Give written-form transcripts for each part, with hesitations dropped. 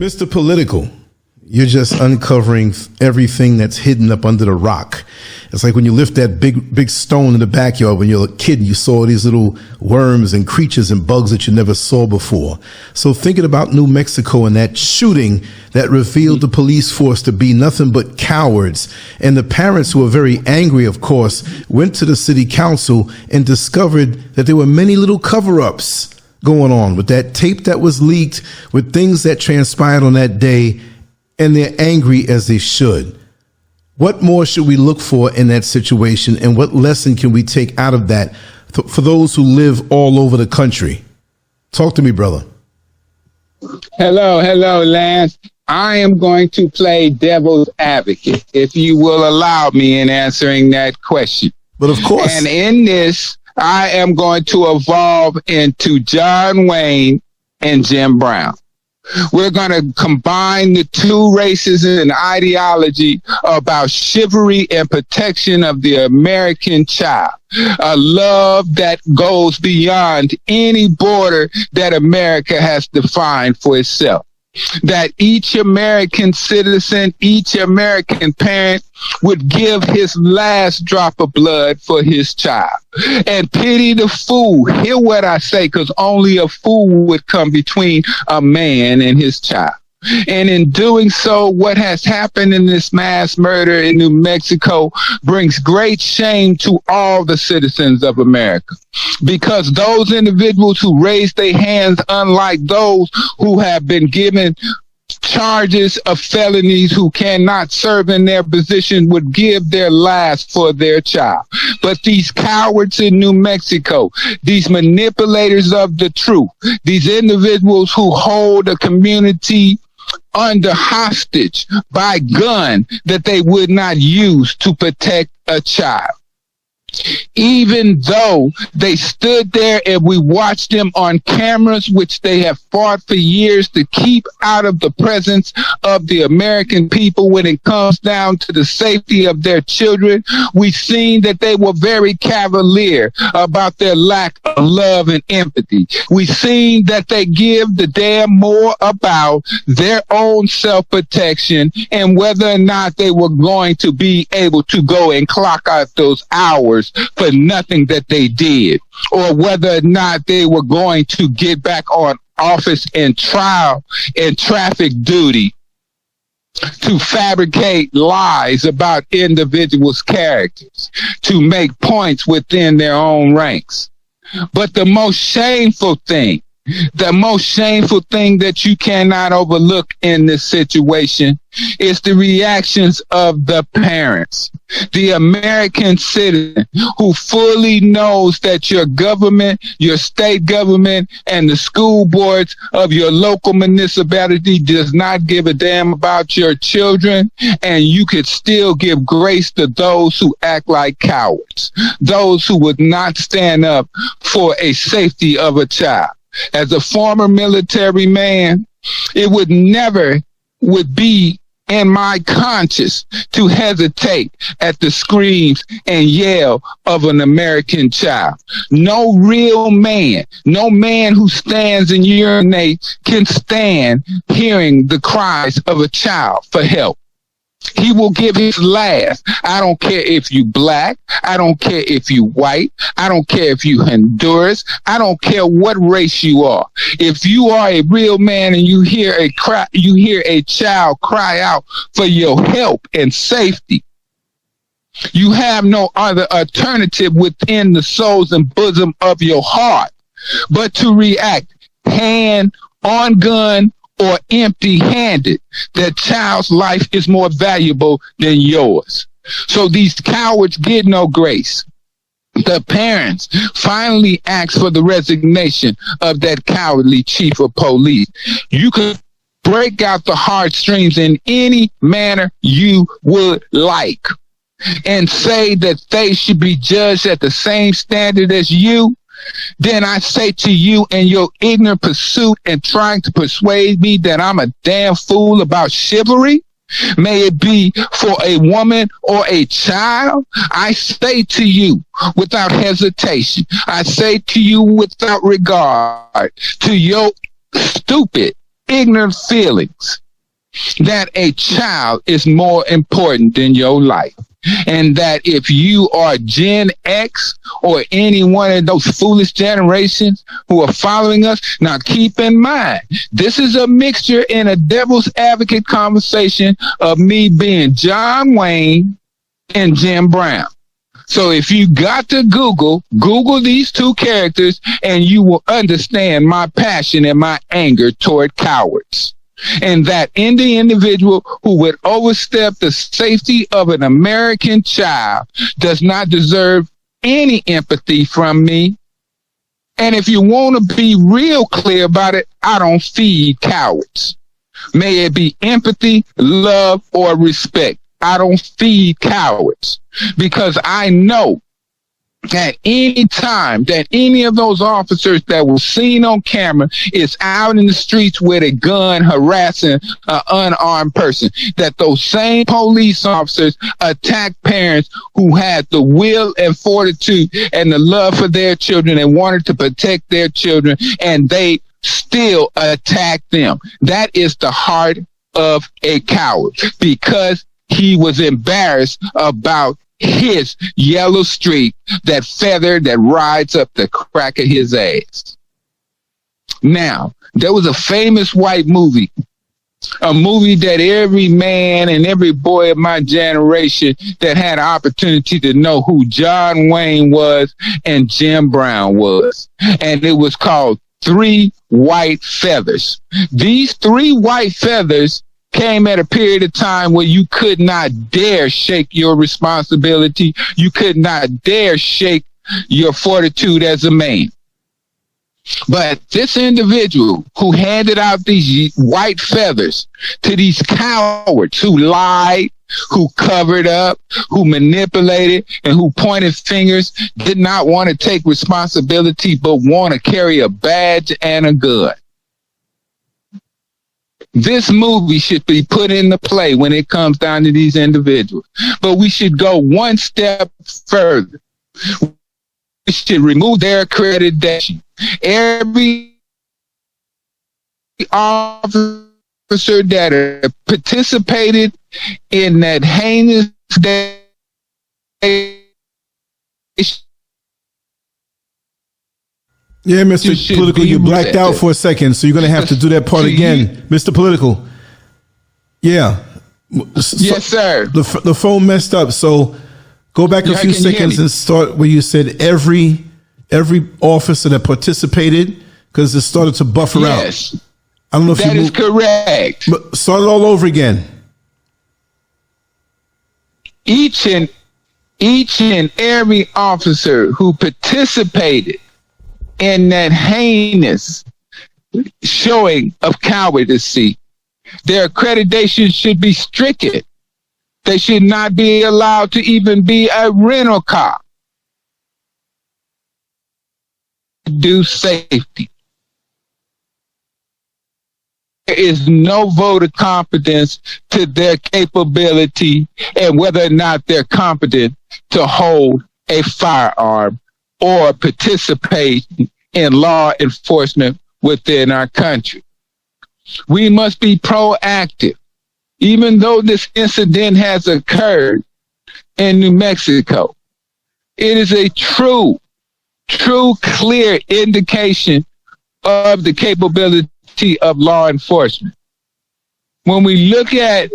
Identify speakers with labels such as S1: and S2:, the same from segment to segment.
S1: Mr. Political, you're just uncovering everything that's hidden up under the rock. It's like when you lift that big stone in the backyard when you're a kid and you saw these little worms and creatures and bugs that you never saw before. So thinking about New Mexico and that shooting that revealed the police force to be nothing but cowards, and the parents, who were very angry, of course, went to the city council and discovered that there were many little cover-ups going on with that tape that was leaked, with things that transpired on that day, and they're angry as they should. What more should we look for in that situation, and what lesson can we take out of that for those who live all over the country? Talk to me, brother.
S2: Hello, Lance. I am going to play devil's advocate, if you will allow me, in answering that question.
S1: But of course.
S2: And in this, I am going to evolve into John Wayne and Jim Brown. We're going to combine the two races and ideology about chivalry and protection of the American child. A love that goes beyond any border that America has defined for itself. That each American citizen, each American parent would give his last drop of blood for his child. And pity the fool. Hear what I say, because only a fool would come between a man and his child. And in doing so, what has happened in this mass murder in New Mexico brings great shame to all the citizens of America, because those individuals who raised their hands, unlike those who have been given charges of felonies, who cannot serve in their position, would give their last for their child. But these cowards in New Mexico, these manipulators of the truth, these individuals who hold a community under hostage by gun that they would not use to protect a child. Even though they stood there and we watched them on cameras, which they have fought for years to keep out of the presence of the American people when it comes down to the safety of their children, we've seen that they were very cavalier about their lack of love and empathy. We've seen that they give the damn more about their own self-protection and whether or not they were going to be able to go and clock out those hours for nothing that they did, or whether or not they were going to get back on office and trial and traffic duty to fabricate lies about individuals' characters, to make points within their own ranks. But the most shameful thing that you cannot overlook in this situation is the reactions of the parents, the American citizen who fully knows that your government, your state government, and the school boards of your local municipality does not give a damn about your children, and you could still give grace to those who act like cowards, those who would not stand up for a safety of a child. As a former military man, it would never be in my conscience to hesitate at the screams and yell of an American child. No real man, no man who stands and urinates can stand hearing the cries of a child for help. He will give his last. I don't care if you black. I don't care if you white. I don't care if you Honduras. I don't care what race you are. If you are a real man and you hear a child cry out for your help and safety, you have no other alternative within the souls and bosom of your heart but to react hand on gun or empty-handed. That child's life is more valuable than yours. So these cowards get no grace. The parents finally asked for the resignation of that cowardly chief of police. You could break out the heartstrings in any manner you would like and say that they should be judged at the same standard as you. Then I say to you, in your ignorant pursuit and trying to persuade me that I'm a damn fool about chivalry, may it be for a woman or a child, I say to you without hesitation, I say to you without regard to your stupid ignorant feelings that a child is more important than your life. And that if you are Gen X or any one of those foolish generations who are following us, now keep in mind, this is a mixture in a devil's advocate conversation of me being John Wayne and Jim Brown. So if you got to Google these two characters and you will understand my passion and my anger toward cowards. And that any individual who would overstep the safety of an American child does not deserve any empathy from me. And if you want to be real clear about it, I don't feed cowards. May it be empathy, love, or respect. I don't feed cowards because I know that any time that any of those officers that were seen on camera is out in the streets with a gun harassing an unarmed person, that those same police officers attack parents who had the will and fortitude and the love for their children and wanted to protect their children, and they still attack them. That is the heart of a coward, because he was embarrassed about his yellow streak, that feather that rides up the crack of his ass. Now, there was a famous white movie, a movie that every man and every boy of my generation that had an opportunity to know who John Wayne was and Jim Brown was. And it was called Three White Feathers. These three white feathers came at a period of time where you could not dare shake your responsibility. You could not dare shake your fortitude as a man. But this individual who handed out these white feathers to these cowards who lied, who covered up, who manipulated, and who pointed fingers, did not want to take responsibility, but want to carry a badge and a gun. This movie should be put into play when it comes down to these individuals. But we should go one step further. We should remove their accreditation. Every officer that participated in that heinous day.
S1: Yeah, Mr. Political, you blacked out for a second, so you're going to have to do that part again. Mr. Political. Yeah.
S2: Yes, sir.
S1: The phone messed up, so go back a few seconds and start where you said every officer that participated, because it started to buffer out.
S2: Yes.
S1: I don't know if
S2: that is correct.
S1: But start it all over again.
S2: Each and every officer who participated in that heinous showing of cowardice, their accreditation should be stricken. They should not be allowed to even be a rental car. Do safety. There is no vote of confidence to their capability and whether or not they're competent to hold a firearm or participate in law enforcement within our country. We must be proactive. Even though this incident has occurred in New Mexico, it is a true, clear indication of the capability of law enforcement. When we look at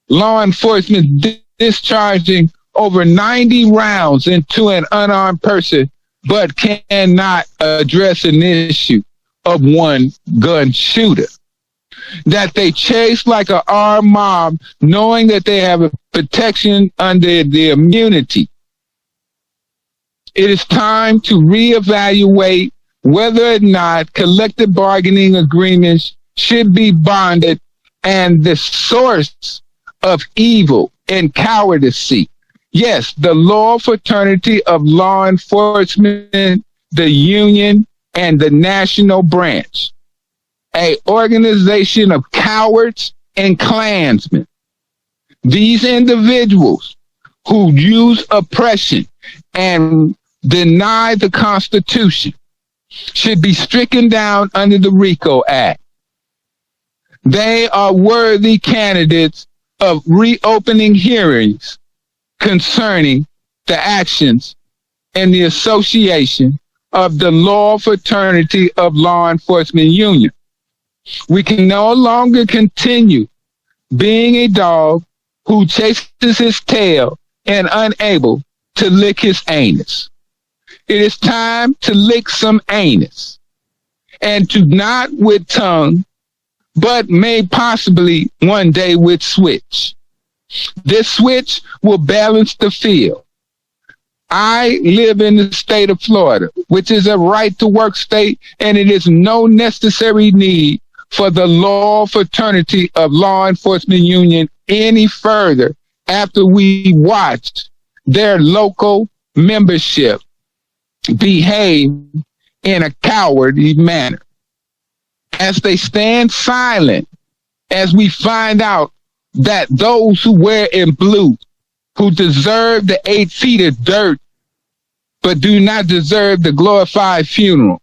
S2: law enforcement discharging over 90 rounds into an unarmed person, but cannot address an issue of one gun shooter, that they chase like an armed mob, knowing that they have a protection under the immunity. It is time to reevaluate whether or not collective bargaining agreements should be bonded, and the source of evil and cowardice. Yes, the loyal fraternity of law enforcement, the union, and the national branch, a organization of cowards and Klansmen. These individuals who use oppression and deny the Constitution should be stricken down under the RICO Act. They are worthy candidates of reopening hearings concerning the actions and the association of the Loyal Fraternity of Law Enforcement Union. We can no longer continue being a dog who chases his tail and unable to lick his anus. It is time to lick some anus, and to not with tongue, but may possibly one day with switch. This switch will balance the field. I live in the state of Florida, which is a right to work state, and it is no necessary need for the Loyal Fraternity of Law Enforcement Union any further after we watched their local membership behave in a cowardly manner. As they stand silent, as we find out that those who wear in blue, who deserve the 8 feet of dirt, but do not deserve the glorified funeral,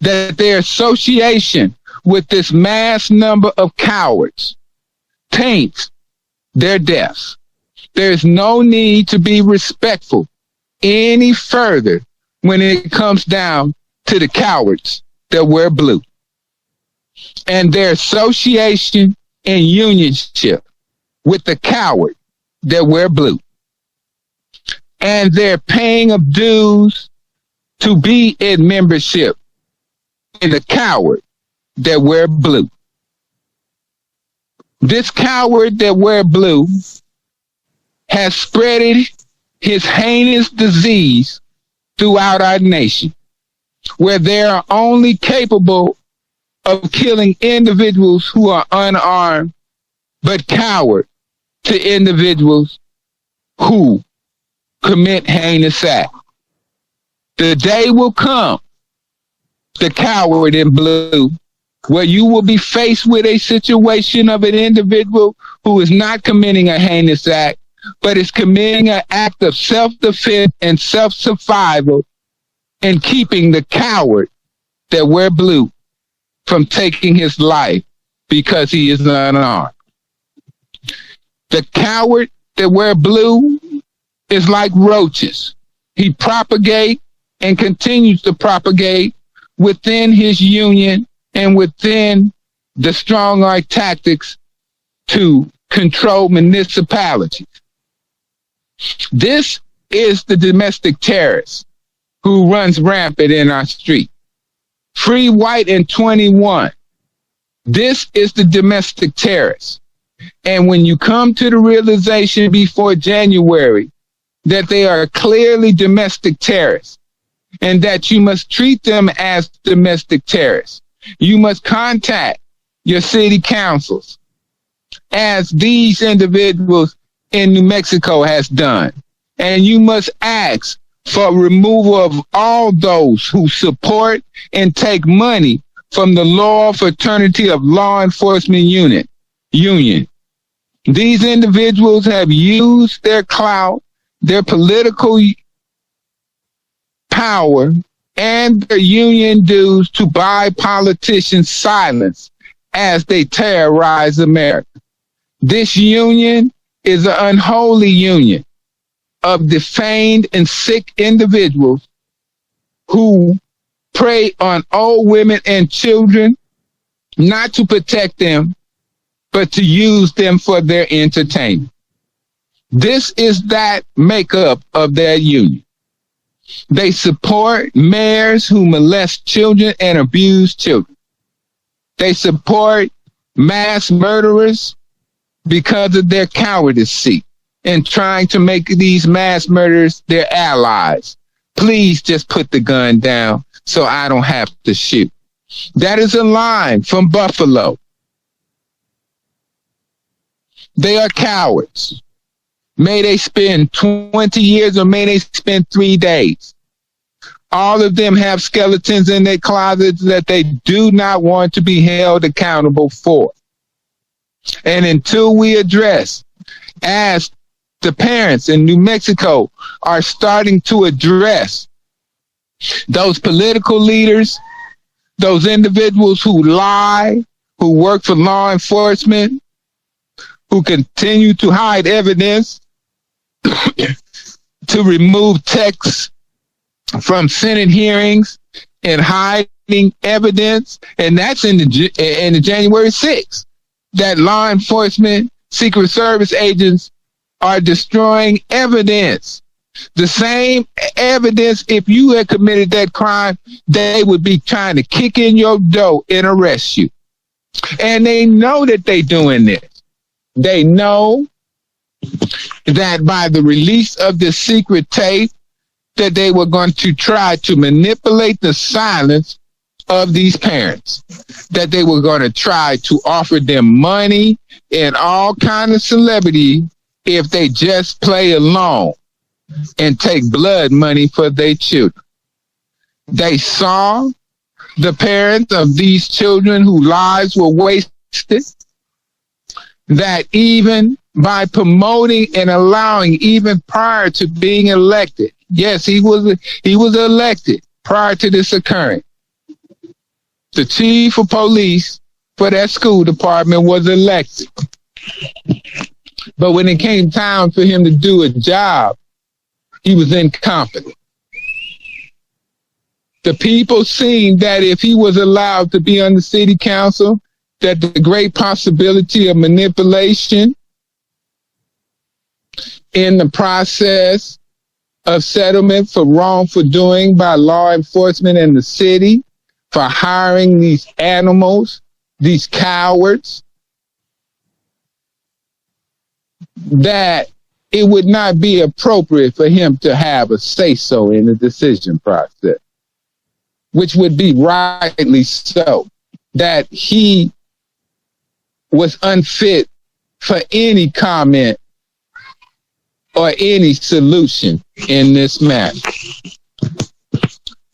S2: that their association with this mass number of cowards taints their deaths. There is no need to be respectful any further when it comes down to the cowards that wear blue and their association and unionship with the coward that wear blue, and their paying of dues to be in membership in the coward that wear blue. This coward that wear blue has spreaded his heinous disease throughout our nation, where they are only capable of killing individuals who are unarmed, but coward to individuals who commit heinous acts. The day will come, the coward in blue, where you will be faced with a situation of an individual who is not committing a heinous act, but is committing an act of self-defense and self-survival and keeping the coward that wear blue from taking his life because he is unarmed. The coward that wear blue is like roaches. He propagates and continues to propagate within his union and within the strong arm tactics to control municipalities. This is the domestic terrorist who runs rampant in our street. Free white and 21. This is the domestic terrorist. And when you come to the realization before January that they are clearly domestic terrorists and that you must treat them as domestic terrorists, you must contact your city councils, as these individuals in New Mexico has done. And you must ask for removal of all those who support and take money from the Loyal Fraternity of Law Enforcement Union. These individuals have used their clout, their political power, and their union dues to buy politicians' silence as they terrorize America. This union is an unholy union of defamed and sick individuals who prey on old women and children, not to protect them, but to use them for their entertainment. This is that makeup of their union. They support mayors who molest children and abuse children. They support mass murderers because of their cowardice and trying to make these mass murderers their allies. Please just put the gun down so I don't have to shoot. That is a line from Buffalo. They are cowards. May they spend 20 years or may they spend 3 days. All of them have skeletons in their closets that they do not want to be held accountable for. And until we address, as the parents in New Mexico are starting to address those political leaders, those individuals who lie, who work for law enforcement, who continue to hide evidence, to remove texts from Senate hearings and hiding evidence. And that's in the January 6th, that law enforcement, Secret Service agents are destroying evidence. The same evidence, if you had committed that crime, they would be trying to kick in your door and arrest you. And they know that they're doing this. They know that by the release of the secret tape, that they were going to try to manipulate the silence of these parents, that they were going to try to offer them money and all kind of celebrity if they just play along and take blood money for their children. They saw the parents of these children whose lives were wasted, that even by promoting and allowing, even prior to being elected, yes, he was elected prior to this occurring. The chief of police for that school department was elected. But when it came time for him to do a job, he was incompetent. The people seen that if he was allowed to be on the city council, that the great possibility of manipulation in the process of settlement for wrongful doing by law enforcement in the city, for hiring these animals, these cowards, that it would not be appropriate for him to have a say-so in the decision process, which would be rightly so, that he was unfit for any comment or any solution in this matter.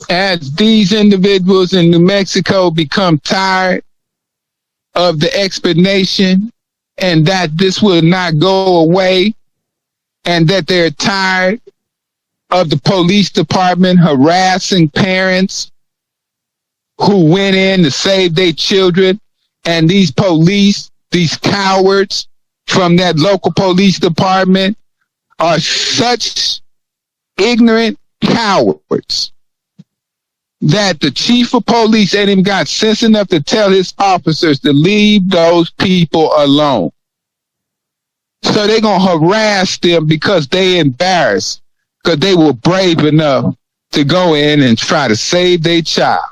S2: As these individuals in New Mexico become tired of the explanation and that this will not go away, and that they're tired of the police department harassing parents who went in to save their children, and these police, these cowards from that local police department are such ignorant cowards that the chief of police ain't even got sense enough to tell his officers to leave those people alone. So they're going to harass them because they embarrassed, because they were brave enough to go in and try to save their child.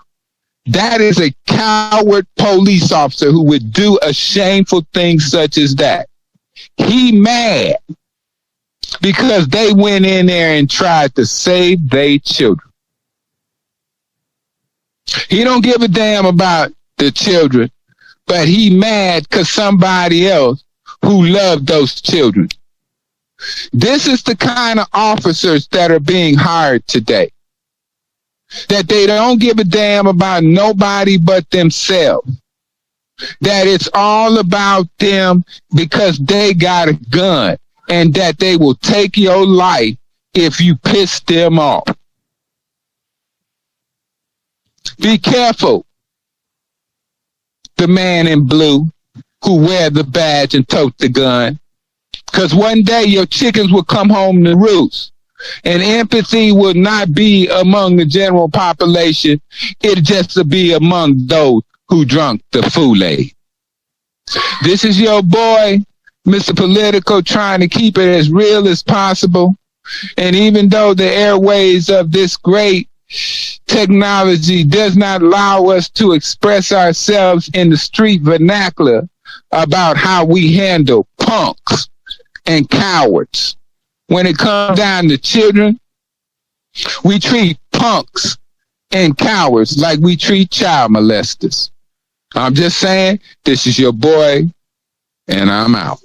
S2: That is a coward police officer who would do a shameful thing such as that. He mad because they went in there and tried to save their children. He don't give a damn about the children, but he mad because somebody else who loved those children. This is the kind of officers that are being hired today, that they don't give a damn about nobody but themselves, that it's all about them because they got a gun, and that they will take your life if you piss them off. Be careful, the man in blue who wear the badge and tote the gun, because one day your chickens will come home to roost, and empathy will not be among the general population. It just will be among those who drunk the Kool-Aid. This is your boy, Mr. Political, trying to keep it as real as possible. And even though the airways of this great technology does not allow us to express ourselves in the street vernacular about how we handle punks and cowards, when it comes down to children, we treat punks and cowards like we treat child molesters. I'm just saying, this is your boy, and I'm out.